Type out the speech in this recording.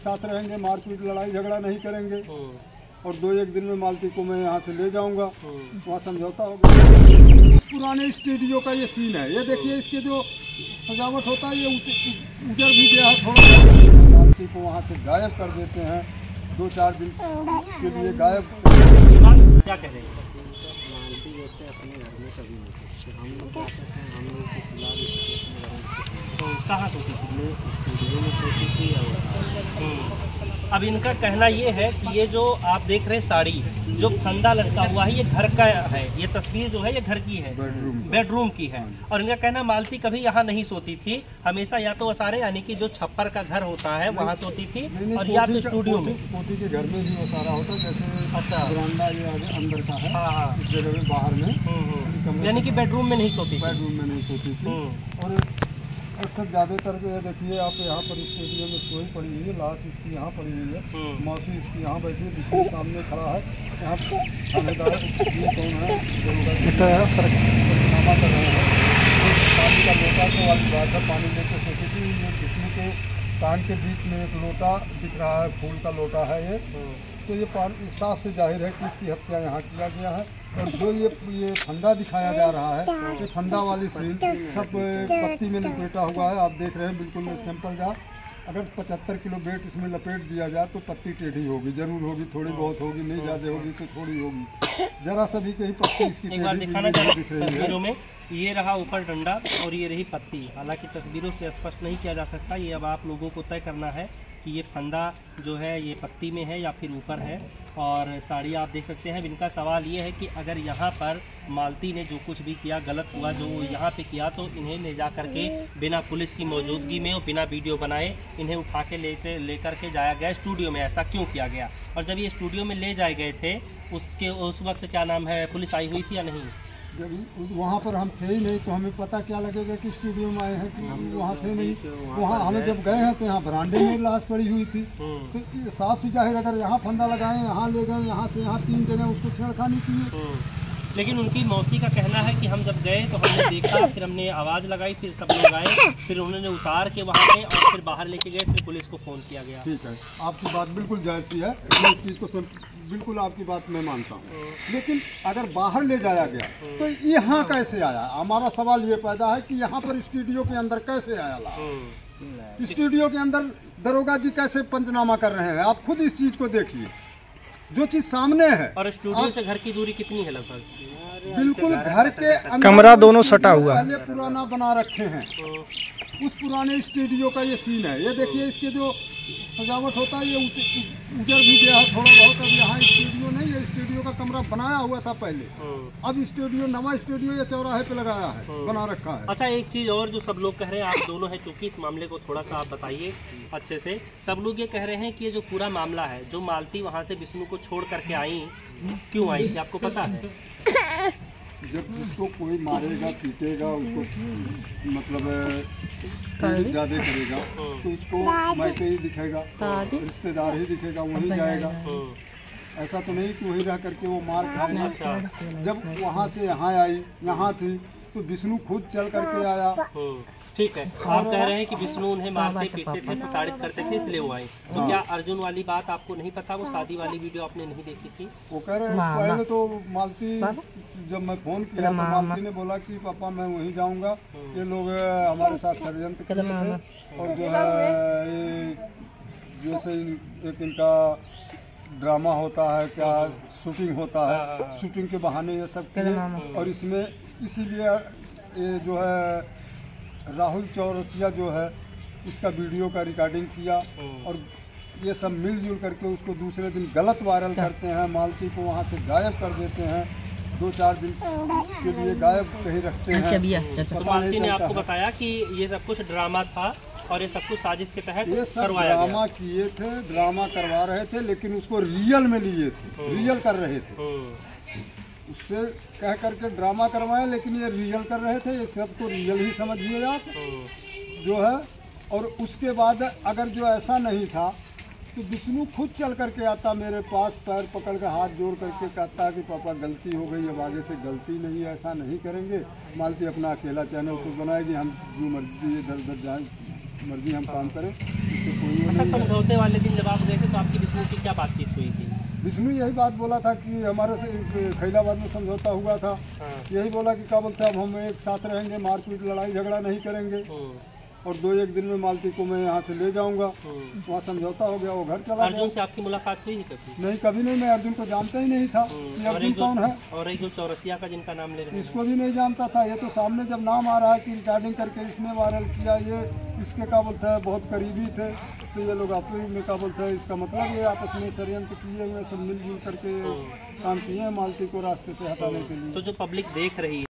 साथ रहेंगे, मारपीट लड़ाई झगड़ा नहीं करेंगे और 2-1 दिन में मालती को मैं यहाँ से ले जाऊँगा, वहाँ समझौता होगा। इस पुराने स्टूडियो का ये सीन है, ये देखिए इसके जो सजावट होता है ये उजर भी गया है थोड़ा। मालती को वहाँ से गायब कर देते हैं, 2-4 दिन के लिए गायब। क्या कह रहे हैं? मालती जैसे अपने घर में कभी नहीं थी, हम लोग क्या करते हैं, हम लोग के खिलाफ अपने घर में तो कहाँ सोती थी? स्टूडियो में सोती थी। और अब इनका कहना ये है कि ये जो आप देख रहे हैं साड़ी जो फंदा लटका हुआ है ये घर का है, ये तस्वीर जो है ये घर की है, बेडरूम की है। और इनका कहना मालती कभी यहाँ नहीं सोती थी, हमेशा या तो वसारे यानी कि जो छप्पर का घर होता है वहाँ सोती थी और या तो स्टूडियो में। पोती के घर में भी वसारा होता है, जैसे अच्छा बरामदा ये अंदर का है, हाँ इस जगह में बाहर में, यानी कि बेडरूम में नहीं सोती थी। बेडरूम में नहीं सोती थी। और अक्सर ज़्यादातर देखिए आप यहाँ पर स्टूडियो में सोई पड़ी हुई है, लाश इसकी यहाँ पड़ी हुई है, मौसी इसकी यहाँ बैठी है, बिस्तर सामने खड़ा है। यहाँ थानेदार ये कौन है, नामा कर रहे हैं। पानी का लोटा तो वाली बात है, पानी लेकर सोची थी। ये विष्णु के कान के बीच में एक लोटा दिख रहा है, फूल का लोटा है ये, तो ये पानी इस साफ से जाहिर है कि इसकी हत्या यहाँ किया गया है। और जो ये फंदा दिखाया जा रहा है, ये फंदा वाली सीन सब पत्ती में लपेटा हुआ है, आप देख रहे हैं बिल्कुल सिंपल जा। अगर 75 किलो वेट इसमें लपेट दिया जाए तो पत्ती टेढ़ी होगी, जरूर होगी, थोड़ी बहुत होगी, नहीं ज़्यादा होगी तो थोड़ी होगी, जरा सा भी कहीं पत्ती इसकी टेढ़ी दिख रही है। में ये रहा ऊपर डंडा और ये रही पत्ती, हालांकि तस्वीरों से स्पष्ट नहीं किया जा सकता, ये अब आप लोगों को तय करना है कि ये फंदा जो है ये पत्ती में है या फिर ऊपर है। और साड़ी आप देख सकते हैं। इनका सवाल ये है कि अगर यहाँ पर मालती ने जो कुछ भी किया गलत हुआ जो यहाँ पे किया, तो इन्हें ले जा करके बिना पुलिस की मौजूदगी में और बिना वीडियो बनाए इन्हें उठा के लेकर के जाया गया स्टूडियो में, ऐसा क्यों किया गया? और जब ये स्टूडियो में ले जाए गए थे उस वक्त क्या नाम है, पुलिस आई हुई थी या नहीं? जब वहाँ पर हम थे ही नहीं तो हमें पता क्या लगेगा कि स्टूडियो में आए हैं, कि वहाँ थे नहीं। वहाँ हमें जब गए हैं तो यहाँ बरामदे में लाश पड़ी हुई थी, तो साफ सी जाहिर अगर यहाँ फंदा लगाए, यहाँ ले गए, यहाँ से यहाँ 3 जगह उसको छेड़खानी की। लेकिन उनकी मौसी का कहना है कि हम जब गए तो हमने देखा, फिर हमने आवाज़ लगाई, फिर सब लोग आए, फिर उन्होंने उतार के वहाँ पे और फिर बाहर लेके गए, फिर पुलिस को फ़ोन किया गया। ठीक है, आपकी बात बिल्कुल जायज़ सी है, मैं इस चीज़ को बिल्कुल आपकी बात मैं मानता हूँ। लेकिन अगर बाहर ले जाया गया तो यहाँ कैसे आया? हमारा सवाल ये पैदा है कि यहाँ पर स्टूडियो के अंदर कैसे आया लाश? स्टूडियो के अंदर दरोगा जी कैसे पंचनामा कर रहे हैं? आप खुद इस चीज़ को देखिए, जो चीज़ सामने है। और स्टूडियो से घर की दूरी कितनी है लगभग? बिल्कुल घर के कमरा दोनों सटा हुआ पहले पुराना बना रखे हैं, उस पुराने स्टूडियो का ये सीन है। ये देखिए इसके जो सजावट होता है ये उजर भी गया है थोड़ा बहुत। अब यहाँ स्टूडियो नहीं है, स्टूडियो का कमरा बनाया हुआ था पहले, अब स्टूडियो नवा स्टूडियो ये चौराहे पे लगाया है, बना रखा है। अच्छा, एक चीज़ और जो सब लोग कह रहे हैं, आप दोनों हैं क्योंकि इस मामले को थोड़ा सा आप बताइए अच्छे से। सब लोग ये कह रहे हैं कि ये जो पूरा मामला है, जो मालती वहाँ से विष्णु को छोड़ करके आई, क्यों आई थी आपको पता है? जब जिसको कोई मारेगा पीटेगा, उसको मतलब ज़्यादा करेगा तो उसको मायके ही दिखेगा, रिश्तेदार ही दिखेगा, वहीं जाएगा। ऐसा तो नहीं कि वहीं रह करके वो मार खाएगा। जब वहाँ से यहाँ आई, यहाँ थी, तो विष्णु खुद चल करके आया। ठीक है, आप कह रहे हैं कि विष्णु उन्हें मारते पीटते थे, प्रताड़ित करते थे, इसलिए वो आए। तो क्या अर्जुन वाली बात आपको नहीं पता? वो शादी वाली वीडियो आपने नहीं देखी थी? वो कह रहे हैं पहले तो मालती, जब मैं फ़ोन किया तो मालती ने बोला कि पापा मैं वहीं जाऊंगा, ये लोग हमारे साथ षड्यंत्र किए थे और जो है ये जैसे एक इनका ड्रामा होता है, क्या शूटिंग होता है, शूटिंग के बहाने ये सब किए। और इसमें इसीलिए ये जो है राहुल चौरसिया जो है इसका वीडियो का रिकॉर्डिंग किया और ये सब मिलजुल करके उसको दूसरे दिन गलत वायरल करते हैं। मालती को वहाँ से गायब कर देते हैं, 2-4 दिन के लिए गायब कहीं रखते हैं। तो मालती ने आपको बताया कि ये सब कुछ ड्रामा था और ये सब कुछ साजिश के तहत ये सब ड्रामा किए थे, ड्रामा करवा रहे थे, लेकिन उसको रियल में लिए थे, रियल कर रहे थे। उससे कह करके ड्रामा करवाए, लेकिन ये रियल कर रहे थे। ये सब को रियल ही समझिए आप जो है। और उसके बाद अगर जो ऐसा नहीं था तो विष्णु खुद चल करके आता मेरे पास, पैर पकड़ कर हाथ जोड़ करके कहता कि पापा गलती हो गई, अब आगे से गलती नहीं, ऐसा नहीं करेंगे। मालती अपना अकेला चैनल तो बनाएगी, हम जो मर्जी इधर उधर जाए मर्जी हम काम करें, इससे कोई वो अच्छा, नहीं है। समझौते वाले दिन जब आप गए थे तो आपकी विष्णु की क्या बातचीत हुई थी? विष्णु यही बात बोला था कि हमारे से खैलाबाद में समझौता हुआ था, हाँ। यही बोला कि क्या बोलते हैं अब हम एक साथ रहेंगे, मारपीट लड़ाई झगड़ा नहीं करेंगे, और 2-1 दिन में मालती को मैं यहाँ से ले जाऊँगा। वहाँ समझौता हो गया, वो घर चला अर्जुन गया। से आपकी मुलाकात हुई है कभी? नहीं, कभी नहीं, मैं अर्जुन को जानता ही नहीं था कि और अर्जुन एक कौन है, और एक जो चौरसिया का जिनका नाम ले रहे हैं, इसको भी नहीं जानता था। ये तो सामने जब नाम आ रहा है कि रिकॉर्डिंग करके इसने वायरल किया, ये इसके क्या बोलते हैं बहुत करीबी थे, तो ये लोग आपस में क्या बोलते हैं, इसका मतलब ये आपस में षड्यंत्र किए हुए सब मिलजुल करके काम किए हैं मालती को रास्ते से हटाने के लिए। तो जो पब्लिक देख रही है